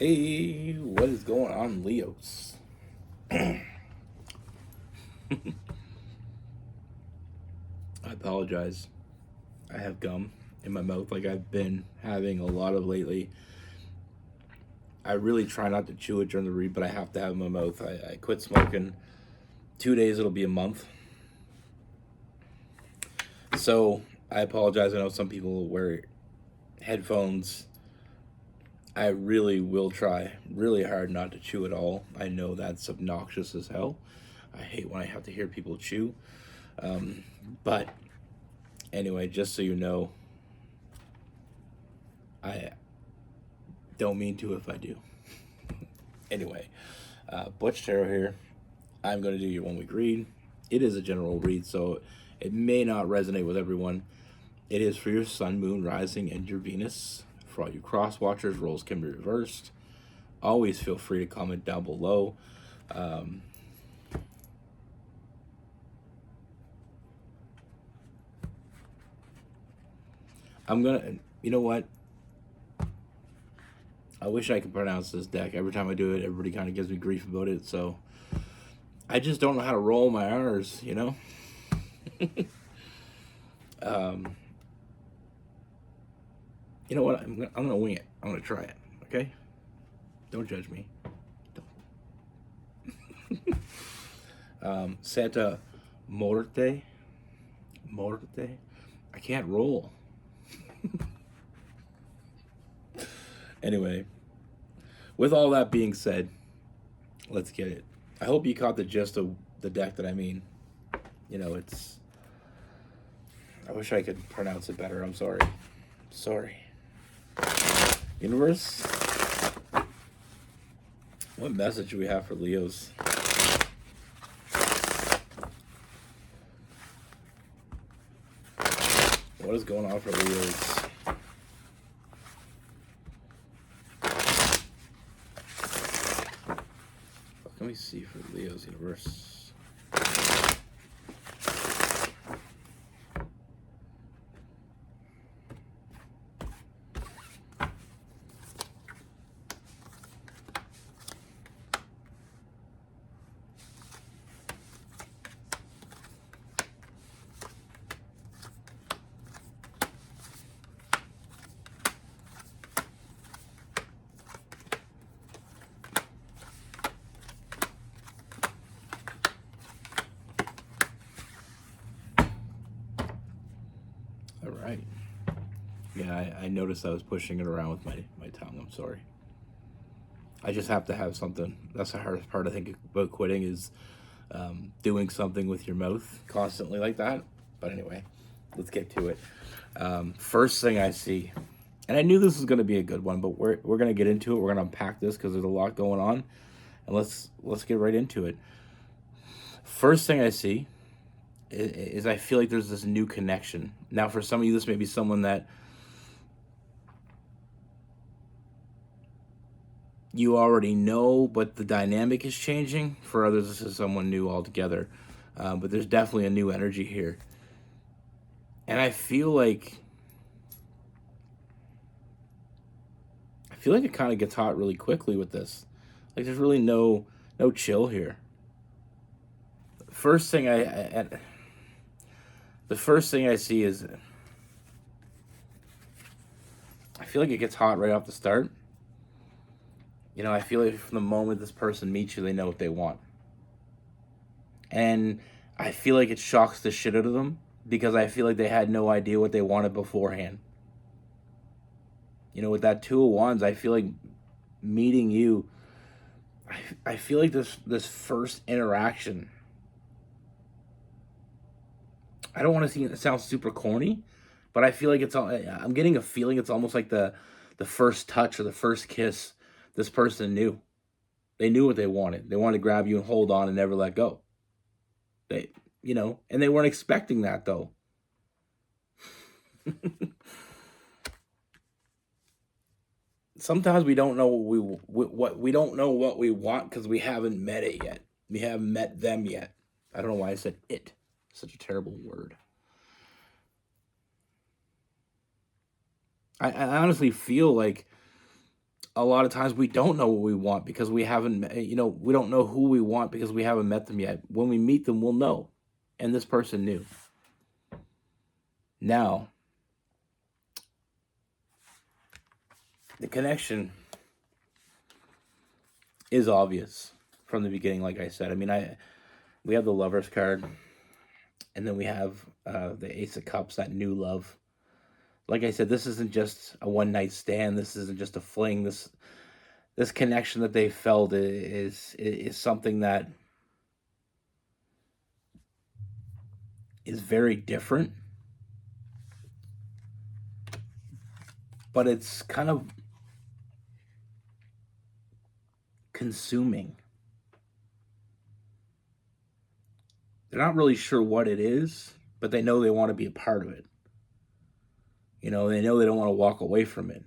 Hey, what is going on, Leos? I apologize. I have gum in my mouth like I've been having a lot of lately. I really try not to chew it during the read, but I have to have it in my mouth. I quit smoking 2 days, it'll be a month. So I apologize. I know some people wear headphones. I really will try really hard not to chew at all. I know that's obnoxious as hell. I hate when I have to hear people chew. But anyway, just so you know, I don't mean to if I do. Anyway, Butch Tarot here. I'm going to do your 1 week read. It is a general read, so it may not resonate with everyone. It is for your sun, moon, rising, and your Venus. For all you cross watchers, roles can be reversed. Always feel free to comment down below. You know what? I wish I could pronounce this deck. Every time I do it, everybody kind of gives me grief about it. So I just don't know how to roll my R's, you know? You know what? I'm gonna wing it. I'm gonna try it. Okay? Don't judge me. Don't. Santa Morte. Morte. I can't roll. Anyway, with all that being said, let's get it. I hope you caught the gist of the deck that I mean. You know, it's. I wish I could pronounce it better. I'm sorry. Sorry. Universe, what message do we have for Leos? What is going on for Leos? What can we see for Leo's universe? All right. Yeah, I noticed I was pushing it around with my tongue. I'm sorry. I just have to have something. That's the hardest part, I think, about quitting is doing something with your mouth constantly like that. But anyway, let's get to it. First thing I see, and I knew this was going to be a good one, but we're going to get into it. We're going to unpack this because there's a lot going on, and let's get right into it. First thing I see is I feel like there's this new connection. Now, for some of you, this may be someone that you already know, but the dynamic is changing. For others, this is someone new altogether. But there's definitely a new energy here. And I feel like it kind of gets hot really quickly with this. Like there's really no chill here. First thing the first thing I see is I feel like it gets hot right off the start. You know, I feel like from the moment this person meets you, they know what they want. And I feel like it shocks the shit out of them because I feel like they had no idea what they wanted beforehand. You know, with that Two of Wands, I feel like meeting you, I feel like this first interaction, I don't want to see it sound super corny, but I feel like I'm getting a feeling it's almost like the first touch or the first kiss this person knew. They knew what they wanted. They wanted to grab you and hold on and never let go. And they weren't expecting that though. Sometimes we don't know what we don't know what we want because we haven't met it yet. We haven't met them yet. I don't know why I said it. Such a terrible word. I honestly feel like a lot of times we don't know what we want because we haven't, we don't know who we want because we haven't met them yet. When we meet them, we'll know. And this person knew. Now, the connection is obvious from the beginning, like I said. I mean, we have the Lovers card, and then we have the Ace of Cups, that new love. Like I said, this isn't just a one night stand. This isn't just a fling. This connection that they felt is something that is very different, but it's kind of consuming. They're not really sure what it is, but they know they want to be a part of it. They know they don't want to walk away from it.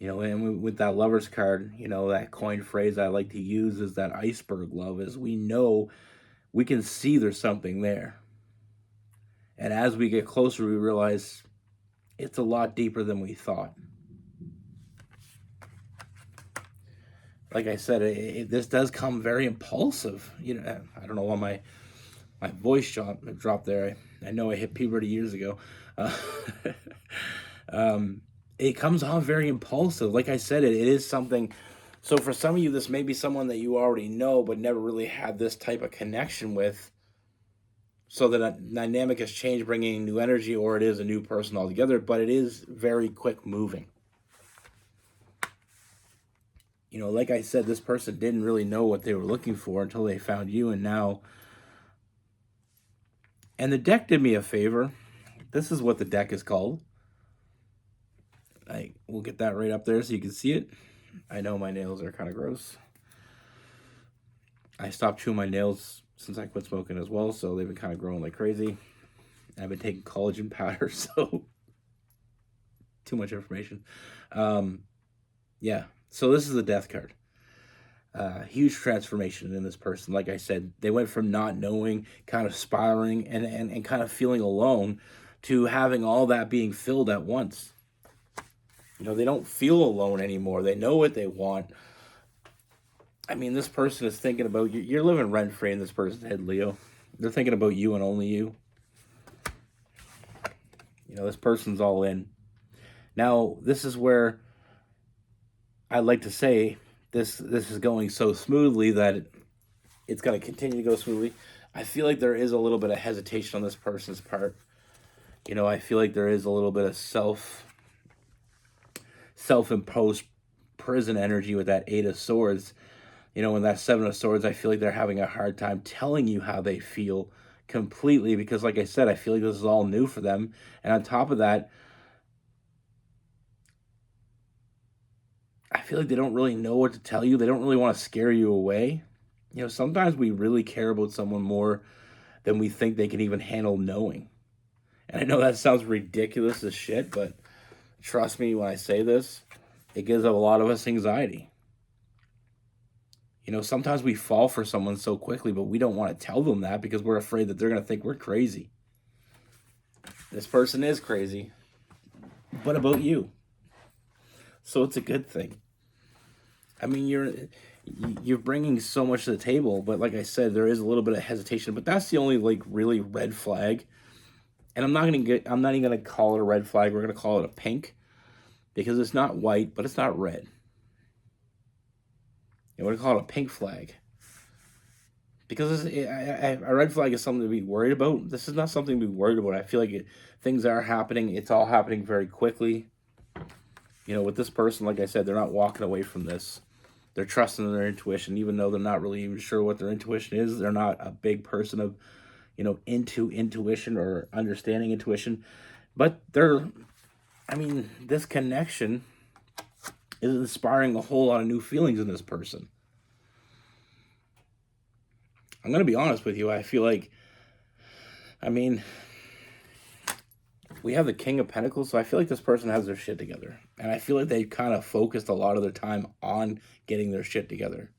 And with that Lovers card, that coin phrase I like to use is that iceberg love, is we know, we can see there's something there. And as we get closer, we realize it's a lot deeper than we thought. Like I said, this does come very impulsive. I don't know why my voice dropped there. I know I hit puberty years ago. It comes on very impulsive. Like I said, it is something. So for some of you, this may be someone that you already know, but never really had this type of connection with. So the dynamic has changed, bringing new energy, or it is a new person altogether, but it is very quick moving. Like I said, this person didn't really know what they were looking for until they found you, and now. And the deck did me a favor. This is what the deck is called. We'll get that right up there so you can see it. I know my nails are kind of gross. I stopped chewing my nails since I quit smoking as well, so they've been kind of growing like crazy. I've been taking collagen powder, so too much information. Yeah, so this is the Death card. Huge transformation in this person. Like I said, they went from not knowing, kind of spiraling, and kind of feeling alone, to having all that being filled at once. They don't feel alone anymore. They know what they want. I mean, this person is thinking about you. You're living rent-free in this person's head, Leo. They're thinking about you and only you. This person's all in. Now, this is where I'd like to say this is going so smoothly that it's going to continue to go smoothly. I feel like there is a little bit of hesitation on this person's part. I feel like there is a little bit of self-imposed prison energy with that Eight of Swords. And that Seven of Swords, I feel like they're having a hard time telling you how they feel completely, because like I said, I feel like this is all new for them. And on top of that, I feel like they don't really know what to tell you. They don't really want to scare you away. Sometimes we really care about someone more than we think they can even handle knowing. And I know that sounds ridiculous as shit, but trust me when I say this, it gives a lot of us anxiety. Sometimes we fall for someone so quickly, but we don't want to tell them that because we're afraid that they're going to think we're crazy. This person is crazy, but about you. So it's a good thing. I mean, you're bringing so much to the table, but like I said, there is a little bit of hesitation, but that's the only really red flag. And I'm not even gonna call it a red flag. We're gonna call it a pink, because it's not white, but it's not red. We're gonna call it a pink flag, because a red flag is something to be worried about. This is not something to be worried about. I feel like things are happening. It's all happening very quickly. With this person, like I said, they're not walking away from this. They're trusting their intuition, even though they're not really even sure what their intuition is. They're not a big person of, into intuition or understanding intuition. But this connection is inspiring a whole lot of new feelings in this person. I'm going to be honest with you. I feel like, we have the King of Pentacles, so I feel like this person has their shit together. And I feel like they kind of focused a lot of their time on getting their shit together.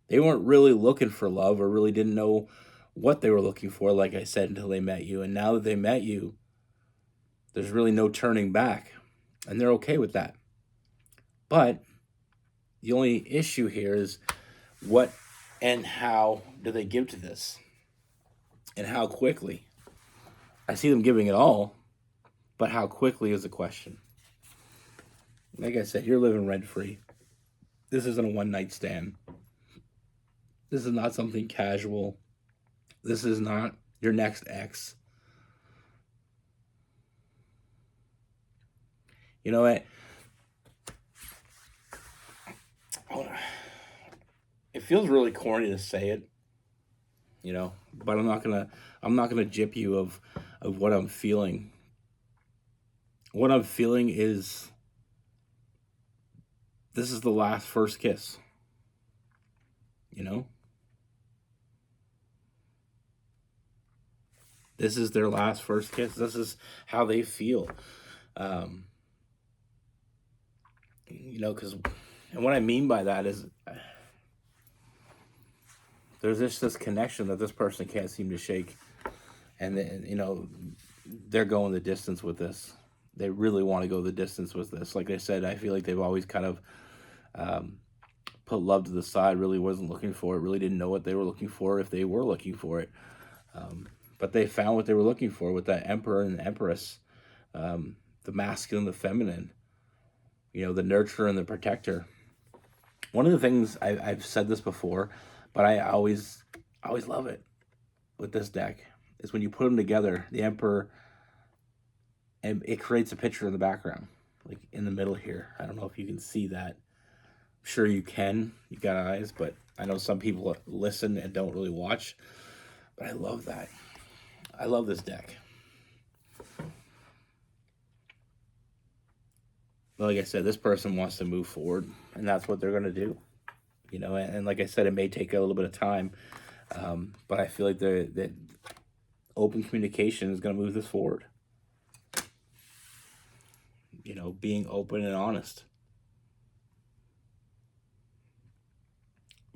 They weren't really looking for love, or really didn't know what they were looking for, like I said, until they met you. And now that they met you, there's really no turning back. And they're okay with that. But the only issue here is what and how do they give to this, and how quickly. I see them giving it all, but how quickly is the question. Like I said, you're living rent free. This isn't a one night stand. This is not something casual. This is not your next ex. You know what? It feels really corny to say it, but I'm not gonna jip you of what I'm feeling. What I'm feeling is this is the last first kiss. You know? This is their last first kiss. This is how they feel. Um, because, and what I mean by that is there's just this connection that this person can't seem to shake. And, they're going the distance with this. They really want to go the distance with this. Like I said, I feel like they've always kind of put love to the side, really wasn't looking for it, really didn't know what they were looking for if they were looking for it. But they found what they were looking for with that emperor and empress, the masculine, the feminine, the nurturer and the protector. One of the things I've said this before, but I always love it with this deck is when you put them together, the emperor, and it creates a picture in the background, like in the middle here. I don't know if you can see that. I'm sure you can. You got eyes, but I know some people listen and don't really watch. But I love that. I love this deck. Like I said, this person wants to move forward, and that's what they're going to do. And like I said, it may take a little bit of time, but I feel like that open communication is going to move this forward. Being open and honest.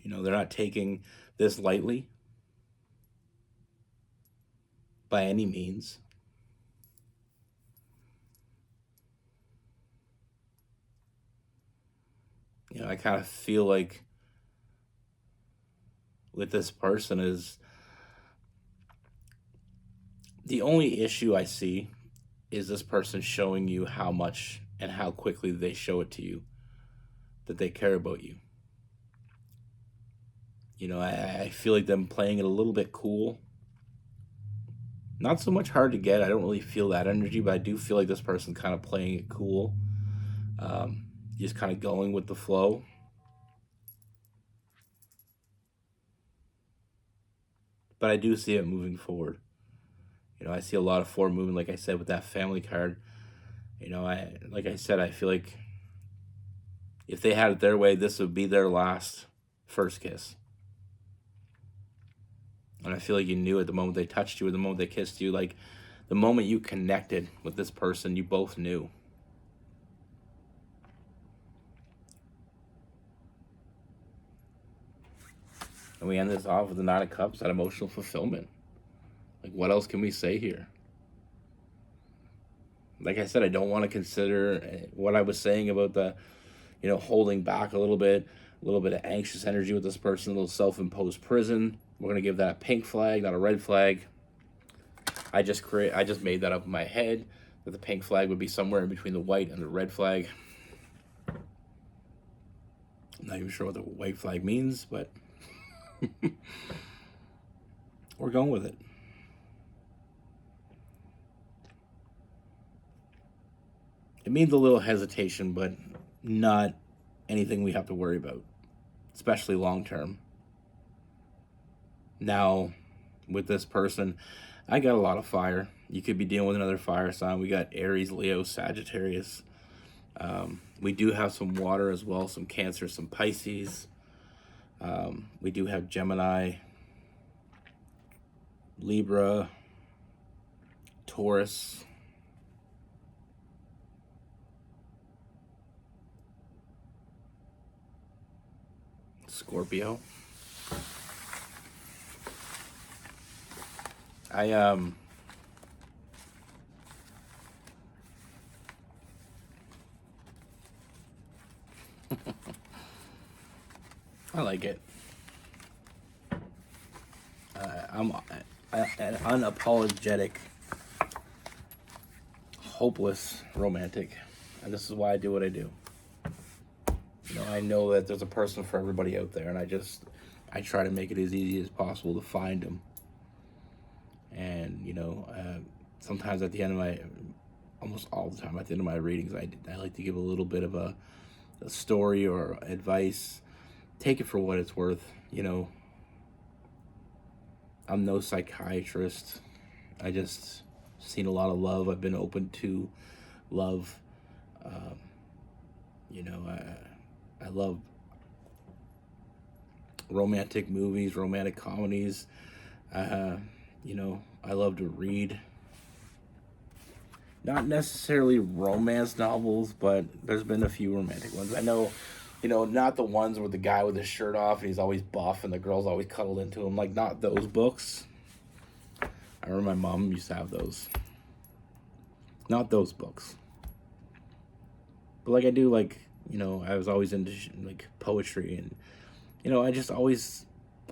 They're not taking this lightly by any means. I kind of feel like with this person is the only issue I see is this person showing you how much and how quickly they show it to you that they care about you. I feel like them playing it a little bit cool. Not so much hard to get. I don't really feel that energy, but I do feel like this person's kind of playing it cool. Just kind of going with the flow. But I do see it moving forward. I see a lot of forward movement, like I said, with that family card. Like I said, I feel like if they had it their way, this would be their last first kiss. And I feel like you knew it the moment they touched you or the moment they kissed you. Like the moment you connected with this person, you both knew. And we end this off with the Nine of Cups, that emotional fulfillment. Like, what else can we say here? Like I said, I don't want to consider what I was saying about the, holding back a little bit of anxious energy with this person, a little self-imposed prison. We're going to give that a pink flag, not a red flag. I just made that up in my head that the pink flag would be somewhere in between the white and the red flag. I'm not even sure what the white flag means, but we're going with it. It means a little hesitation, but not anything we have to worry about, especially long term. Now, with this person, I got a lot of fire. You could be dealing with another fire sign. We got Aries, Leo, Sagittarius. We do have some water as well, some Cancer, some Pisces. We do have Gemini, Libra, Taurus, Scorpio. I like it. I'm an unapologetic, hopeless romantic, and this is why I do what I do. I know that there's a person for everybody out there, and I try to make it as easy as possible to find them. And sometimes at the end of almost all the time at the end of my readings, I like to give a little bit of a story or advice. Take it for what it's worth. I'm no psychiatrist. I just seen a lot of love. I've been open to love. I love romantic movies, romantic comedies. I love to read. Not necessarily romance novels, but there's been a few romantic ones. I know, not the ones where the guy with his shirt off and he's always buff and the girl's always cuddled into him. Like, not those books. I remember my mom used to have those. Not those books. But like I do, I was always into like poetry, and I just always,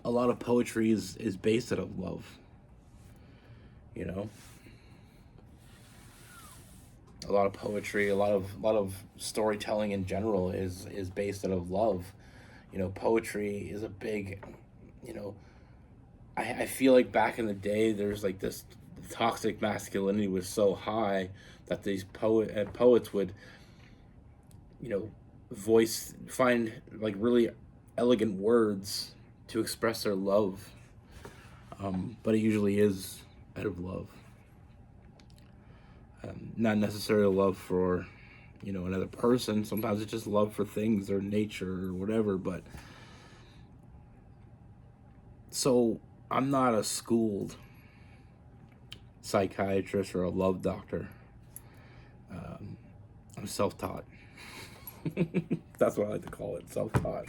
a lot of poetry is based out of love. A lot of poetry, a lot of storytelling in general is based out of love. Poetry is a big, I feel like back in the day there's like this toxic masculinity was so high that these poets would, find like really elegant words to express their love. But it usually is out of love. Not necessarily love for, another person. Sometimes it's just love for things or nature or whatever. But so I'm not a schooled psychiatrist or a love doctor. I'm self-taught. That's what I like to call it, self-taught.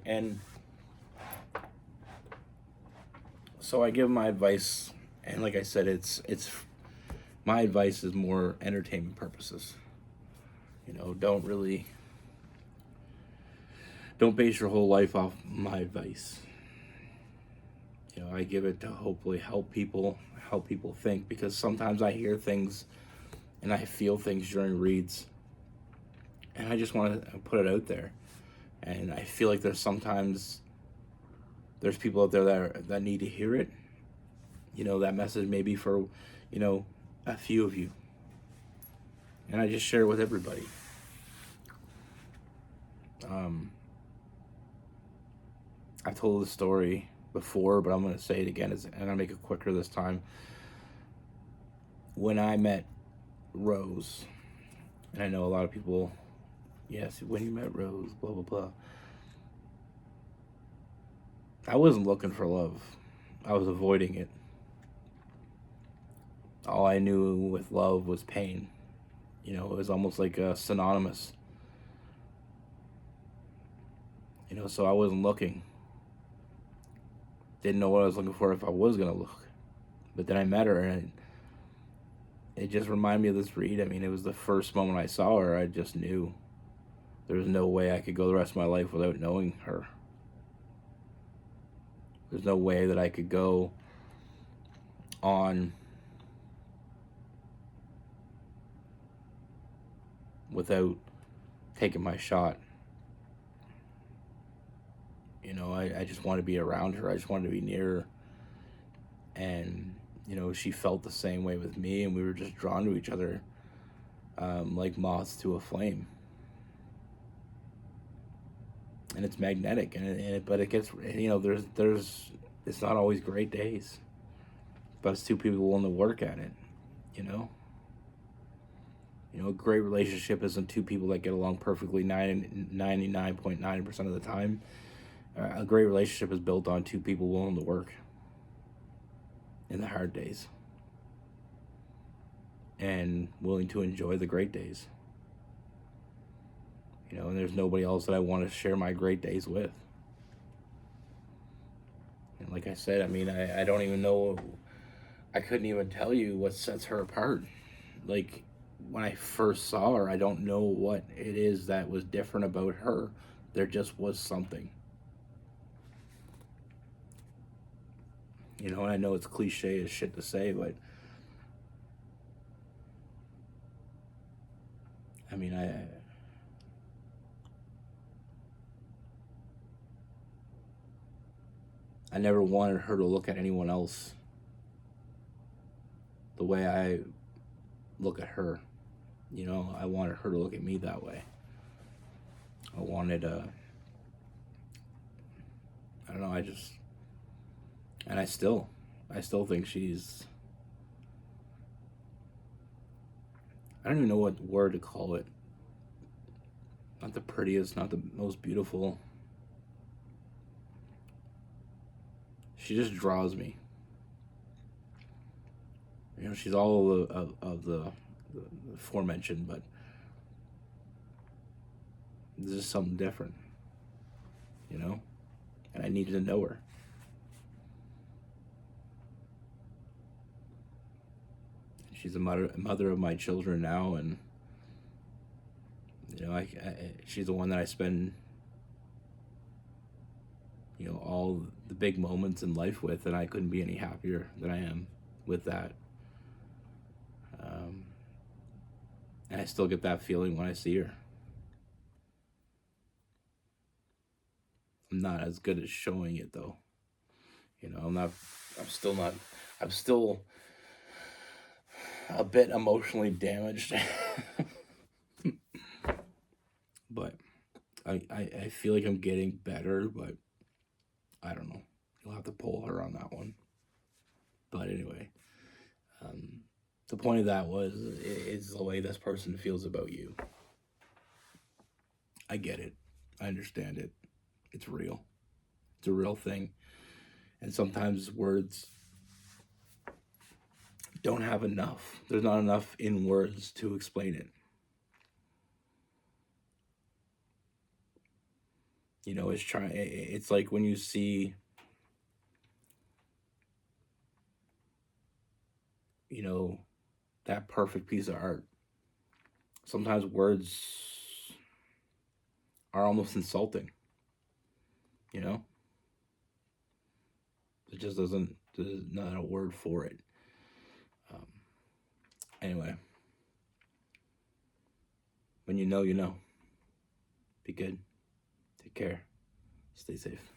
And so I give my advice, and like I said, it's my advice is more entertainment purposes. Don't base your whole life off my advice. I give it to hopefully help people think, because sometimes I hear things and I feel things during reads, and I just want to put it out there. And I feel like there's people out there that need to hear it. That message may be for, a few of you. And I just share it with everybody. I've told the story before, but I'm going to say it again, and I'm going to make it quicker this time. When I met Rose, and I know a lot of people, yes, when you met Rose, blah, blah, blah. I wasn't looking for love. I was avoiding it. All I knew with love was pain. It was almost like synonymous. So I wasn't looking. Didn't know what I was looking for if I was going to look. But then I met her, and it just reminded me of this read. I mean, it was the first moment I saw her, I just knew there was no way I could go the rest of my life without knowing her. There's no way that I could go on without taking my shot. I just wanted to be around her. I just wanted to be near her. And, she felt the same way with me, and we were just drawn to each other like moths to a flame. And it's magnetic, but it gets, there's it's not always great days, but it's two people willing to work at it. A great relationship isn't two people that get along perfectly 99.9% of the time. A great relationship is built on two people willing to work in the hard days and willing to enjoy the great days. And there's nobody else that I want to share my great days with. And like I said, I mean, I don't even know, I couldn't even tell you what sets her apart. Like, when I first saw her, I don't know what it is that was different about her. There just was something. You know, and I know it's cliche as shit to say, but I mean, I never wanted her to look at anyone else the way I look at her. You know, I wanted her to look at me that way. I wanted, I don't know, and I still think she's, I don't even know what word to call it. Not the prettiest, not the most beautiful. She just draws me. You know, she's all of the aforementioned, but there's just something different, you know? And I needed to know her. She's a mother of my children now, and you know, she's the one that I spend, you know, all the big moments in life with, and I couldn't be any happier than I am with that. And I still get that feeling when I see her. I'm not as good at showing it though. You know, I'm still not, I'm still a bit emotionally damaged. But I feel like I'm getting better, but I don't know. You'll have to pull her on that one. But anyway, the point of that was is the way this person feels about you. I get it. I understand it. It's real. It's a real thing. And sometimes words don't have enough. There's not enough in words to explain it. You know, it's like when you see, you know, that perfect piece of art. Sometimes words are almost insulting. You know? It just doesn't, there's not a word for it. Um, anyway, when you know, you know. Be good. Take care. Stay safe.